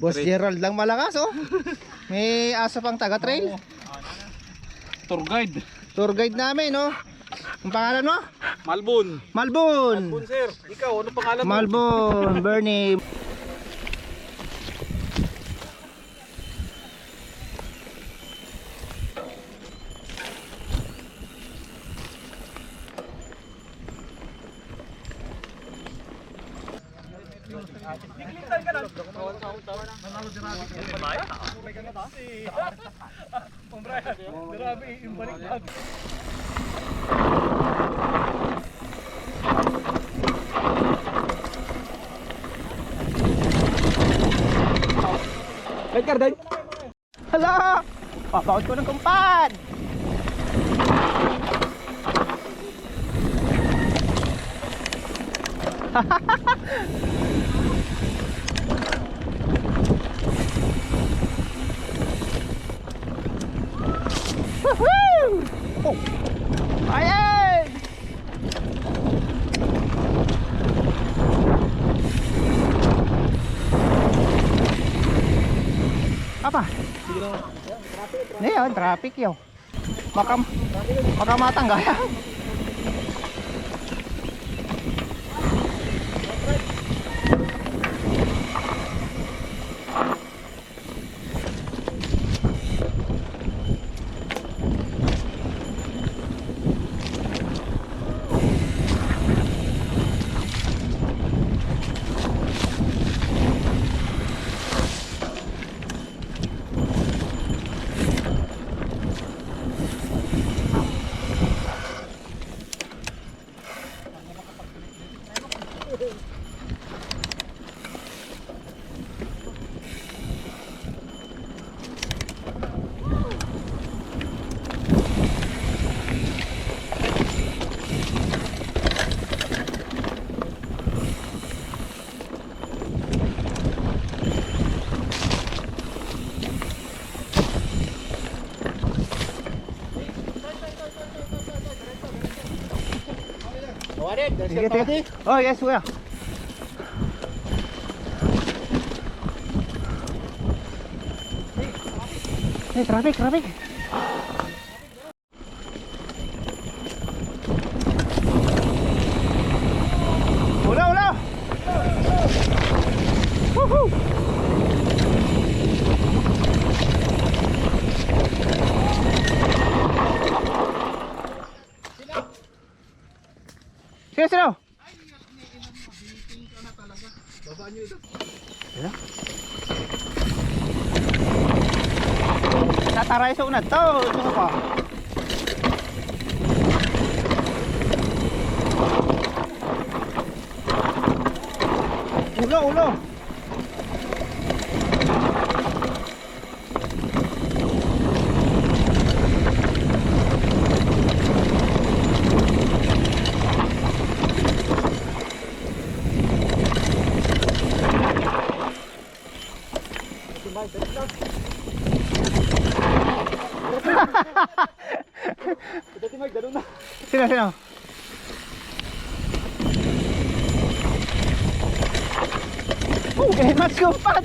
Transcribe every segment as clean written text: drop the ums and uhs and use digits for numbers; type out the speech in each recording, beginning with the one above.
Boss Gerald lang malakas oh. May asa pang taga trail. Tour guide. Tour guide namin oh. Ang pangalan mo? Malbon. Malbon. Malbon sir. Ikaw ano pangalan mo? Malbon, Bernie. Wait Carden. Hala! Papakot ko ng kumpan! Woohoo! Oh! Ayan! Apa? Ngayon, traffic yun. Baka matanggayan. Sige, sige. Oh, yes, kuya. Hey, traffic, traffic. Ula, ula. Woohoo. Sino, sino? Nataray sa unad to. Ito pa. Ulo, ulo. Sino, sino? Okay, mas kumpat.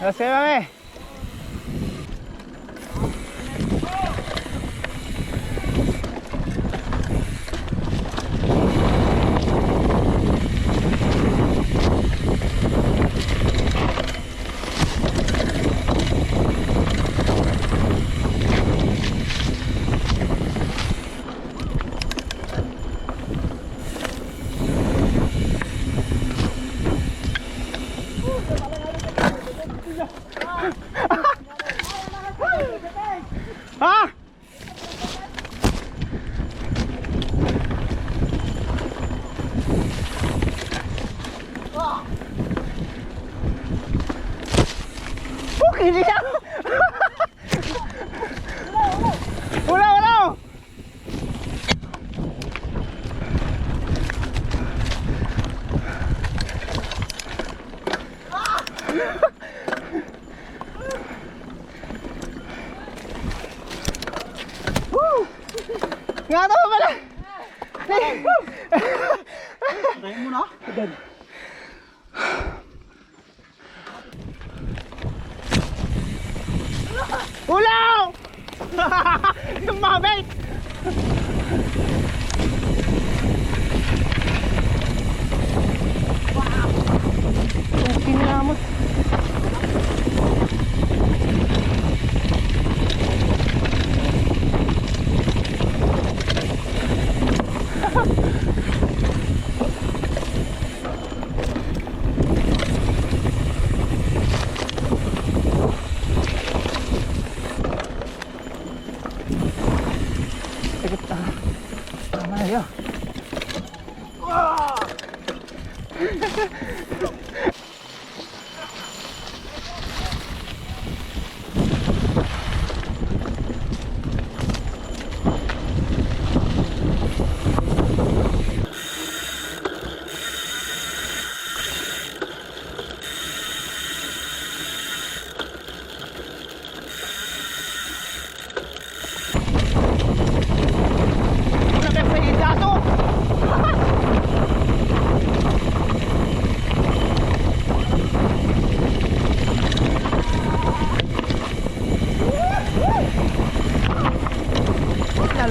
Let's go, mami. Ha? Okay, hindi siya. Wala. Nga to pala. Tayo mo na. Ulaw! Yung mabait! Yung kinamot. Tama na yun.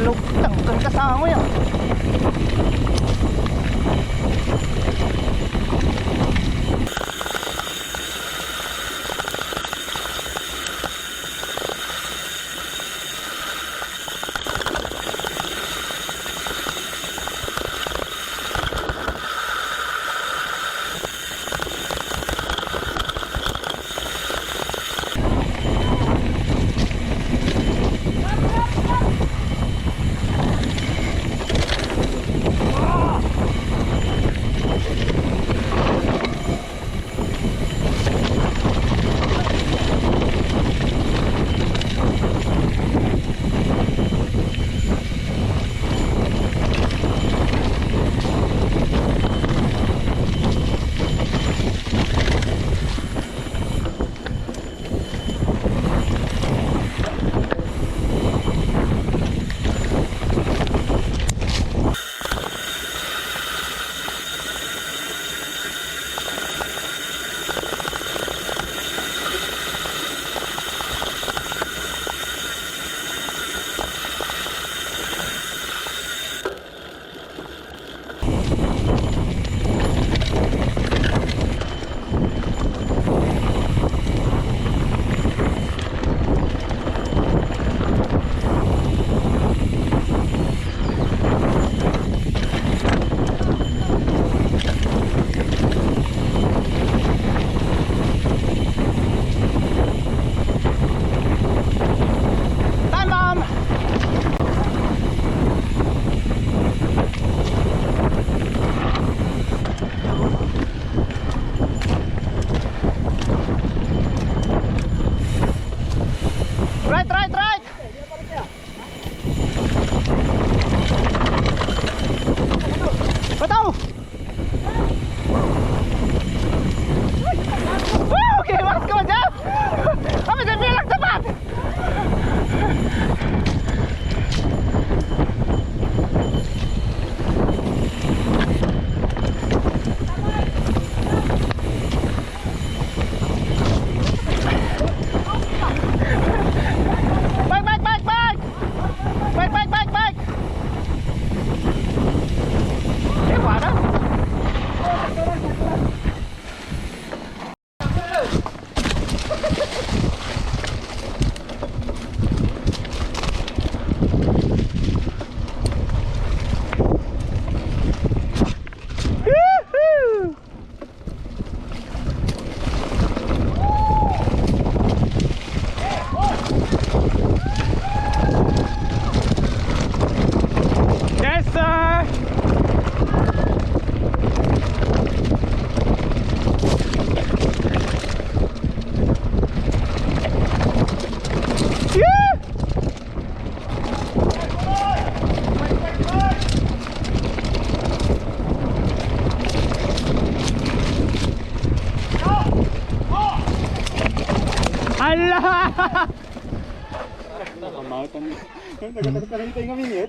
Lugtang kang kasama mo yan.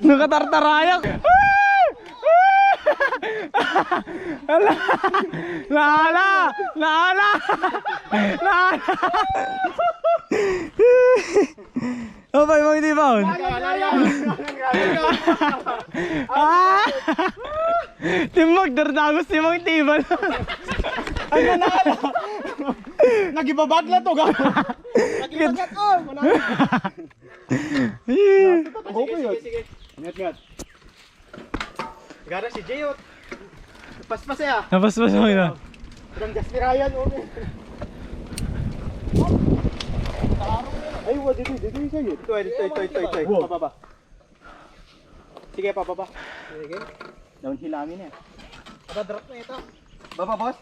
Nakatartarayak. Ala! Naala! Naala! Naala! Apa yung mga tibaon? Timog, dardagos si mga tibal. Ay, nanalo! Nagibabagla to, gano'n! Nagibagat, oh! Sige. Ngat. Gara si Jayot. Paspas ya. Napaspas mo yun. Ang gas ni Ryan, oh. Ay, wa dito sa'yo. Ito. Pababa. Sige, pababa. Sige. Downhill namin eh. Drop na ito. Baba, boss.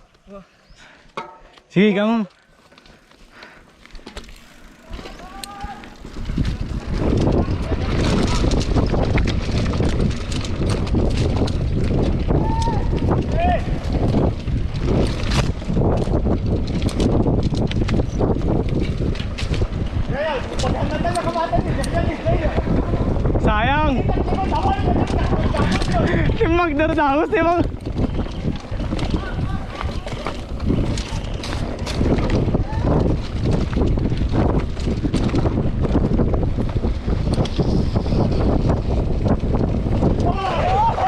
Sige, kamu. Sayang. Timag dardagos, timag.